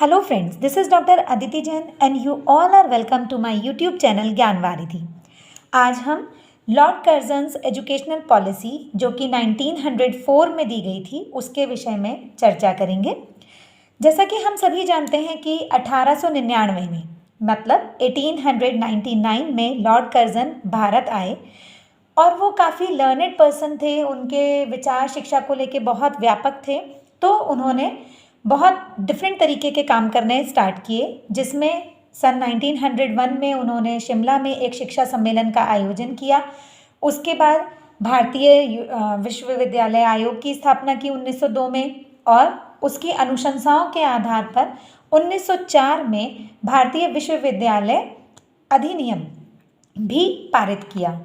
Hello friends, this is Dr. Aditi Jain and you all are welcome to my YouTube channel ज्ञानवारिधि। आज हम Lord कर्जन्स educational policy जो कि 1904 में दी गई थी उसके विषय में चर्चा करेंगे। जैसा कि हम सभी जानते हैं कि 1899 में मतलब 1899 में लॉर्ड कर्जन भारत आए और वो काफ़ी लर्नेड पर्सन थे। उनके विचार शिक्षा को लेके बहुत व्यापक थे, तो उन्होंने बहुत डिफरेंट तरीके के काम करने स्टार्ट किए, जिसमें सन 1901 में उन्होंने शिमला में एक शिक्षा सम्मेलन का आयोजन किया। उसके बाद भारतीय विश्वविद्यालय आयोग की स्थापना की 1902 में और उसकी अनुशंसाओं के आधार पर 1904 में भारतीय विश्वविद्यालय अधिनियम भी पारित किया।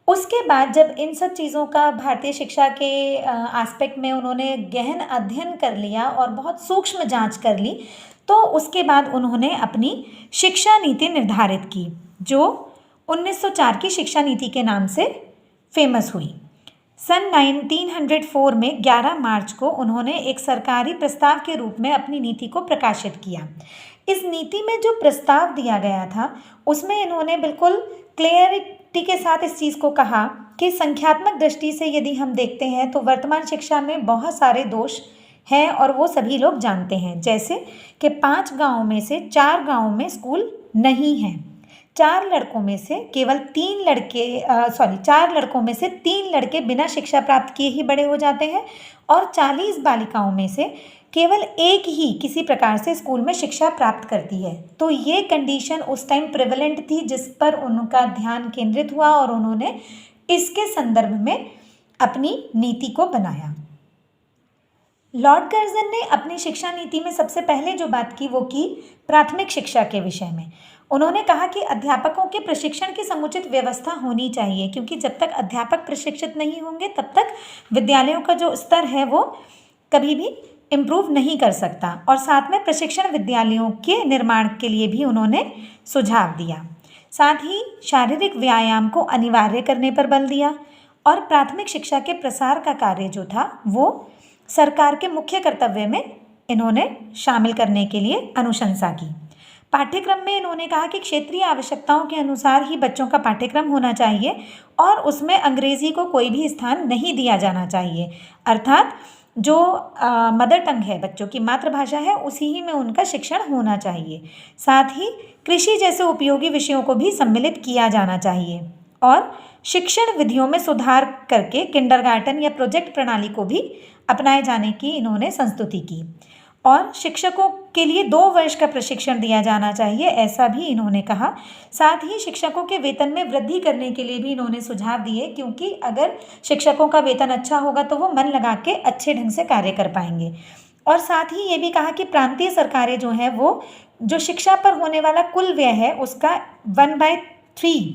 उसके बाद जब इन सब चीज़ों का भारतीय शिक्षा के एस्पेक्ट में उन्होंने गहन अध्ययन कर लिया और बहुत सूक्ष्म जांच कर ली, तो उसके बाद उन्होंने अपनी शिक्षा नीति निर्धारित की, जो 1904 की शिक्षा नीति के नाम से फेमस हुई। सन 1904 में 11 मार्च को उन्होंने एक सरकारी प्रस्ताव के रूप में अपनी नीति को प्रकाशित किया। इस नीति में जो प्रस्ताव दिया गया था उसमें इन्होंने बिल्कुल क्लियरिटी के साथ इस चीज़ को कहा कि संख्यात्मक दृष्टि से यदि हम देखते हैं तो वर्तमान शिक्षा में बहुत सारे दोष हैं और वो सभी लोग जानते हैं। जैसे कि 5 गाँव में से 4 गाँव में स्कूल नहीं हैं, 4 लड़कों में से 3 लड़के बिना शिक्षा प्राप्त किए ही बड़े हो जाते हैं और 40 बालिकाओं में से केवल एक ही किसी प्रकार से स्कूल में शिक्षा प्राप्त करती है। तो ये कंडीशन उस टाइम प्रेवलेंट थी, जिस पर उनका ध्यान केंद्रित हुआ और उन्होंने इसके संदर्भ में अपनी नीति को बनाया। लॉर्ड कर्जन ने अपनी शिक्षा नीति में सबसे पहले जो बात की वो की प्राथमिक शिक्षा के विषय में। उन्होंने कहा कि अध्यापकों के प्रशिक्षण की समुचित व्यवस्था होनी चाहिए, क्योंकि जब तक अध्यापक प्रशिक्षित नहीं होंगे तब तक विद्यालयों का जो स्तर है वो कभी भी इम्प्रूव नहीं कर सकता। और साथ में प्रशिक्षण विद्यालयों के निर्माण के लिए भी उन्होंने सुझाव दिया। साथ ही शारीरिक व्यायाम को अनिवार्य करने पर बल दिया और प्राथमिक शिक्षा के प्रसार का कार्य जो था वो सरकार के मुख्य कर्तव्य में इन्होंने शामिल करने के लिए अनुशंसा की। पाठ्यक्रम में इन्होंने कहा कि क्षेत्रीय आवश्यकताओं के अनुसार ही बच्चों का पाठ्यक्रम होना चाहिए और उसमें अंग्रेजी को कोई भी स्थान नहीं दिया जाना चाहिए, अर्थात जो मदर टंग है, बच्चों की मातृभाषा है, उसी ही में उनका शिक्षण होना चाहिए। साथ ही कृषि जैसे उपयोगी विषयों को भी सम्मिलित किया जाना चाहिए और शिक्षण विधियों में सुधार करके किंडरगार्टन या प्रोजेक्ट प्रणाली को भी अपनाए जाने की इन्होंने संस्तुति की और शिक्षकों के लिए 2 वर्ष का प्रशिक्षण दिया जाना चाहिए, ऐसा भी इन्होंने कहा। साथ ही शिक्षकों के वेतन में वृद्धि करने के लिए भी इन्होंने सुझाव दिए, क्योंकि अगर शिक्षकों का वेतन अच्छा होगा तो वो मन लगा के अच्छे ढंग से कार्य कर पाएंगे। और साथ ही ये भी कहा कि प्रांतीय सरकारें जो हैं वो जो शिक्षा पर होने वाला कुल व्यय है उसका 1/3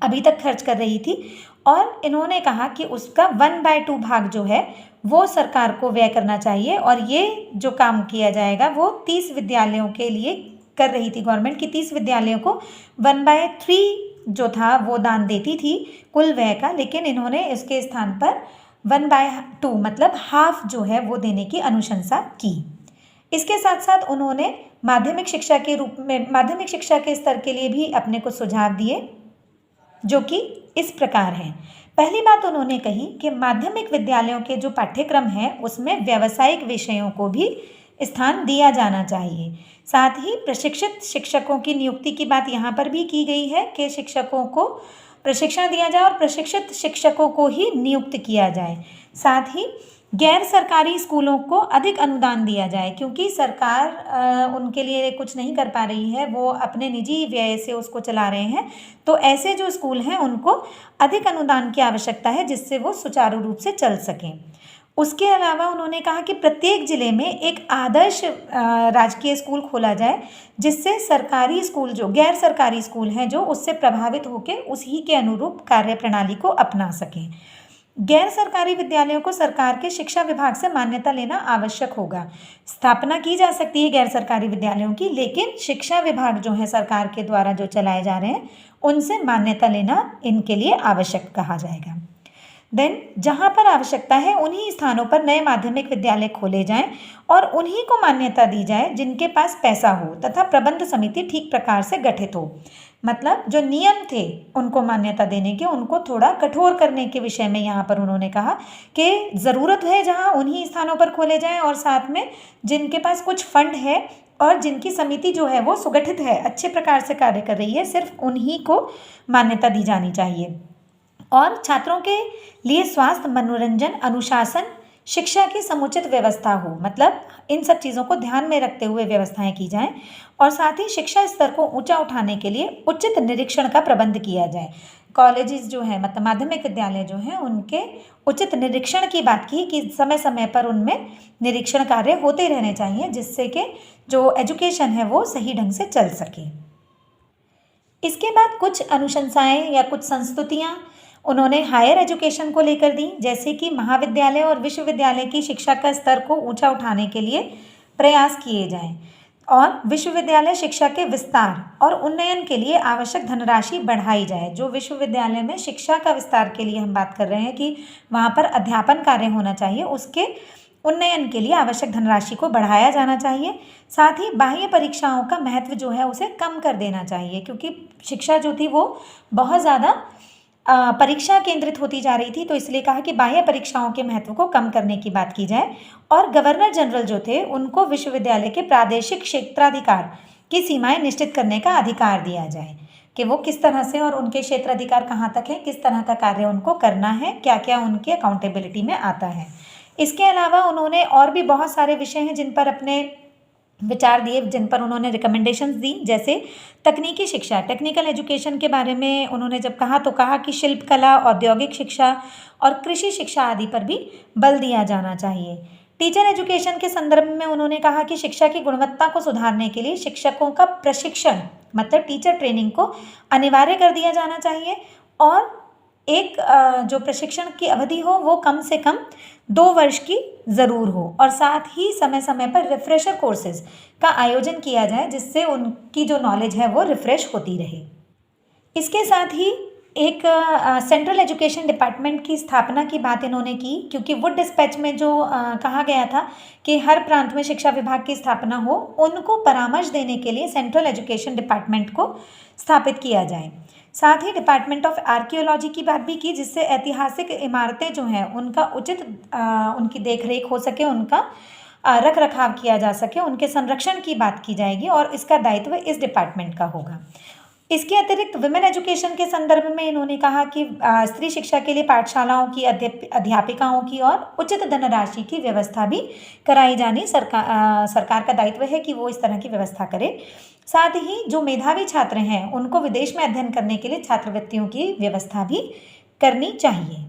अभी तक खर्च कर रही थी और इन्होंने कहा कि उसका 1/2 भाग जो है वो सरकार को व्यय करना चाहिए और ये जो काम किया जाएगा वो 30 विद्यालयों के लिए कर रही थी गवर्नमेंट, की 30 विद्यालयों को 1/3 जो था वो दान देती थी कुल व्यय का, लेकिन इन्होंने इसके स्थान पर 1/2 मतलब हाफ जो है वो देने की अनुशंसा की। इसके साथ साथ उन्होंने माध्यमिक शिक्षा के स्तर के लिए भी अपने कुछ सुझाव दिए, जो कि इस प्रकार हैं। पहली बात उन्होंने कही कि माध्यमिक विद्यालयों के जो पाठ्यक्रम हैं उसमें व्यावसायिक विषयों को भी स्थान दिया जाना चाहिए। साथ ही प्रशिक्षित शिक्षकों की नियुक्ति की बात यहाँ पर भी की गई है कि शिक्षकों को प्रशिक्षण दिया जाए और प्रशिक्षित शिक्षकों को ही नियुक्त किया जाए। साथ ही गैर सरकारी स्कूलों को अधिक अनुदान दिया जाए, क्योंकि सरकार उनके लिए कुछ नहीं कर पा रही है, वो अपने निजी व्यय से उसको चला रहे हैं। तो ऐसे जो स्कूल हैं उनको अधिक अनुदान की आवश्यकता है, जिससे वो सुचारू रूप से चल सकें। उसके अलावा उन्होंने कहा कि प्रत्येक ज़िले में एक आदर्श राजकीय स्कूल खोला जाए, जिससे सरकारी स्कूल जो गैर सरकारी स्कूल हैं जो उससे प्रभावित होकर उसी के अनुरूप कार्य प्रणाली को अपना सकें। गैर सरकारी विद्यालयों को सरकार के शिक्षा विभाग से मान्यता लेना आवश्यक होगा। स्थापना की जा सकती है गैर सरकारी विद्यालयों की, लेकिन शिक्षा विभाग जो है सरकार के द्वारा जो चलाए जा रहे हैं उनसे मान्यता लेना इनके लिए आवश्यक कहा जाएगा। देन जहाँ पर आवश्यकता है उन्हीं स्थानों पर नए माध्यमिक विद्यालय खोले जाएं और उन्हीं को मान्यता दी जाए जिनके पास पैसा हो तथा प्रबंध समिति ठीक प्रकार से गठित हो। मतलब जो नियम थे उनको मान्यता देने के, उनको थोड़ा कठोर करने के विषय में यहाँ पर उन्होंने कहा कि ज़रूरत है जहाँ उन्हीं स्थानों पर खोले जाएं और साथ में जिनके पास कुछ फंड है और जिनकी समिति जो है वो सुगठित है, अच्छे प्रकार से कार्य कर रही है, सिर्फ उन्हीं को मान्यता दी जानी चाहिए। और छात्रों के लिए स्वास्थ्य, मनोरंजन, अनुशासन, शिक्षा की समुचित व्यवस्था हो, मतलब इन सब चीज़ों को ध्यान में रखते हुए व्यवस्थाएं की जाएं और साथ ही शिक्षा स्तर को ऊंचा उठाने के लिए उचित निरीक्षण का प्रबंध किया जाए। कॉलेजेस जो है मतलब माध्यमिक विद्यालय जो हैं उनके उचित निरीक्षण की बात की कि समय समय पर उनमें निरीक्षण कार्य होते रहने चाहिए जिससे कि जो एजुकेशन है वो सही ढंग से चल सके। इसके बाद कुछ अनुशंसाएं या कुछ संस्तुतियां उन्होंने हायर एजुकेशन को लेकर दी, जैसे कि महाविद्यालय और विश्वविद्यालय की शिक्षा का स्तर को ऊंचा उठाने के लिए प्रयास किए जाएं और विश्वविद्यालय शिक्षा के विस्तार और उन्नयन के लिए आवश्यक धनराशि बढ़ाई जाए। जो विश्वविद्यालय में शिक्षा का विस्तार के लिए हम बात कर रहे हैं कि वहाँ पर अध्यापन कार्य होना चाहिए, उसके उन्नयन के लिए आवश्यक धनराशि को बढ़ाया जाना चाहिए। साथ ही बाह्य परीक्षाओं का महत्व जो है उसे कम कर देना चाहिए, क्योंकि शिक्षा जो थी वो बहुत ज़्यादा परीक्षा केंद्रित होती जा रही थी, तो इसलिए कहा कि बाह्य परीक्षाओं के महत्व को कम करने की बात की जाए। और गवर्नर जनरल जो थे उनको विश्वविद्यालय के प्रादेशिक क्षेत्राधिकार की सीमाएं निश्चित करने का अधिकार दिया जाए कि वो किस तरह से और उनके क्षेत्राधिकार कहाँ तक है, किस तरह का कार्य उनको करना है, क्या क्या उनके अकाउंटेबिलिटी में आता है। इसके अलावा उन्होंने और भी बहुत सारे विषय हैं जिन पर अपने विचार दिए, जिन पर उन्होंने रिकमेंडेशंस दी, जैसे तकनीकी शिक्षा, टेक्निकल एजुकेशन के बारे में उन्होंने जब कहा तो कहा कि शिल्पकला, औद्योगिक शिक्षा और कृषि शिक्षा आदि पर भी बल दिया जाना चाहिए। टीचर एजुकेशन के संदर्भ में उन्होंने कहा कि शिक्षा की गुणवत्ता को सुधारने के लिए शिक्षकों का प्रशिक्षण मतलब टीचर ट्रेनिंग को अनिवार्य कर दिया जाना चाहिए और एक जो प्रशिक्षण की अवधि हो वो कम से कम 2 वर्ष की ज़रूर हो और साथ ही समय समय पर रिफ्रेशर कोर्सेज का आयोजन किया जाए जिससे उनकी जो नॉलेज है वो रिफ्रेश होती रहे। इसके साथ ही एक सेंट्रल एजुकेशन डिपार्टमेंट की स्थापना की बात इन्होंने की, क्योंकि वुड डिस्पैच में जो कहा गया था कि हर प्रांत में शिक्षा विभाग की स्थापना हो, उनको परामर्श देने के लिए सेंट्रल एजुकेशन डिपार्टमेंट को स्थापित किया जाए। साथ ही डिपार्टमेंट ऑफ आर्कियोलॉजी की बात भी की, जिससे ऐतिहासिक इमारतें जो हैं उनका उचित उनकी देखरेख हो सके, उनका रख रखाव किया जा सके, उनके संरक्षण की बात की जाएगी और इसका दायित्व इस डिपार्टमेंट का होगा। इसके अतिरिक्त विमेन एजुकेशन के संदर्भ में इन्होंने कहा कि स्त्री शिक्षा के लिए पाठशालाओं की अध्यापिकाओं की और उचित धनराशि की व्यवस्था भी कराई जानी सरकार का दायित्व है कि वो इस तरह की व्यवस्था करे। साथ ही जो मेधावी छात्र हैं उनको विदेश में अध्ययन करने के लिए छात्रवृत्तियों की व्यवस्था भी करनी चाहिए।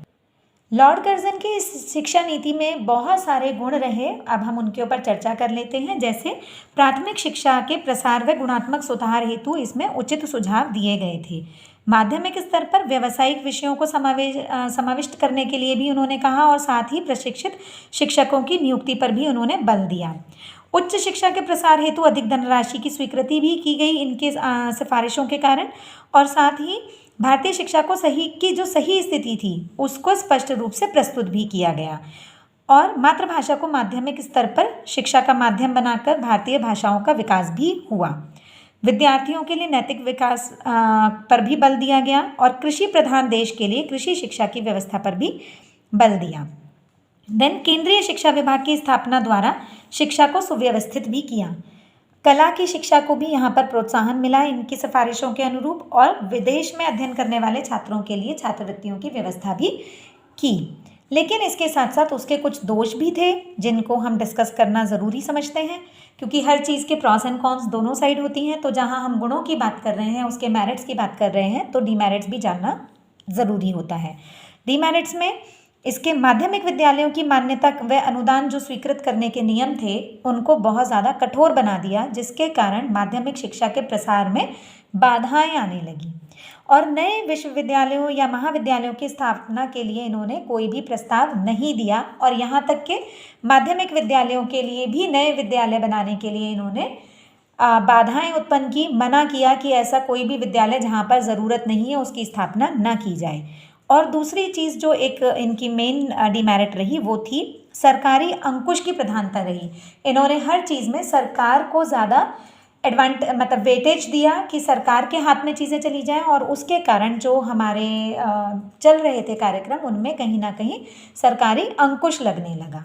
लॉर्ड कर्जन की इस शिक्षा नीति में बहुत सारे गुण रहे, अब हम उनके ऊपर चर्चा कर लेते हैं। जैसे प्राथमिक शिक्षा के प्रसार व गुणात्मक सुधार हेतु इसमें उचित सुझाव दिए गए थे। माध्यमिक स्तर पर व्यावसायिक विषयों को समाविष्ट करने के लिए भी उन्होंने कहा और साथ ही प्रशिक्षित शिक्षकों की नियुक्ति पर भी उन्होंने बल दिया। उच्च शिक्षा के प्रसार हेतु अधिक धनराशि की स्वीकृति भी की गई इनकी सिफारिशों के कारण और साथ ही भारतीय शिक्षा को की जो सही स्थिति थी उसको स्पष्ट रूप से प्रस्तुत भी किया गया और मातृभाषा को माध्यमिक स्तर पर शिक्षा का माध्यम बनाकर भारतीय भाषाओं का विकास भी हुआ। विद्यार्थियों के लिए नैतिक विकास पर भी बल दिया गया और कृषि प्रधान देश के लिए कृषि शिक्षा की व्यवस्था पर भी बल दिया। देन केंद्रीय शिक्षा विभाग की स्थापना द्वारा शिक्षा को सुव्यवस्थित भी किया। कला की शिक्षा को भी यहाँ पर प्रोत्साहन मिला इनकी सिफारिशों के अनुरूप और विदेश में अध्ययन करने वाले छात्रों के लिए छात्रवृत्तियों की व्यवस्था भी की। लेकिन इसके साथ साथ उसके कुछ दोष भी थे जिनको हम डिस्कस करना ज़रूरी समझते हैं, क्योंकि हर चीज़ के प्रॉस एंड कॉन्स दोनों साइड होती हैं। तो जहाँ हम गुणों की बात कर रहे हैं, उसके मेरिट्स की बात कर रहे हैं, तो डीमेरिट्स भी जानना ज़रूरी होता है। डीमेरिट्स में इसके माध्यमिक विद्यालयों की मान्यता व अनुदान जो स्वीकृत करने के नियम थे उनको बहुत ज़्यादा कठोर बना दिया, जिसके कारण माध्यमिक शिक्षा के प्रसार में बाधाएं आने लगी और नए विश्वविद्यालयों या महाविद्यालयों की स्थापना के लिए इन्होंने कोई भी प्रस्ताव नहीं दिया और यहाँ तक कि माध्यमिक विद्यालयों के लिए भी नए विद्यालय बनाने के लिए इन्होंने बाधाएं उत्पन्न की, मना किया कि ऐसा कोई भी विद्यालय जहाँ पर ज़रूरत नहीं है उसकी स्थापना न की जाए। और दूसरी चीज़ जो एक इनकी मेन डिमेरिट रही वो थी सरकारी अंकुश की प्रधानता रही। इन्होंने हर चीज़ में सरकार को ज़्यादा मतलब वेटेज दिया कि सरकार के हाथ में चीज़ें चली जाएं, और उसके कारण जो हमारे चल रहे थे कार्यक्रम उनमें कहीं ना कहीं सरकारी अंकुश लगने लगा।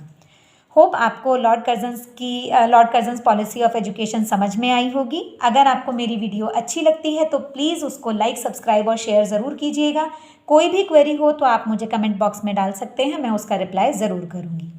होप आपको लॉर्ड कर्जन्स पॉलिसी ऑफ एजुकेशन समझ में आई होगी। अगर आपको मेरी वीडियो अच्छी लगती है तो प्लीज़ उसको लाइक, सब्सक्राइब और शेयर ज़रूर कीजिएगा। कोई भी क्वेरी हो तो आप मुझे कमेंट बॉक्स में डाल सकते हैं, मैं उसका रिप्लाई ज़रूर करूँगी।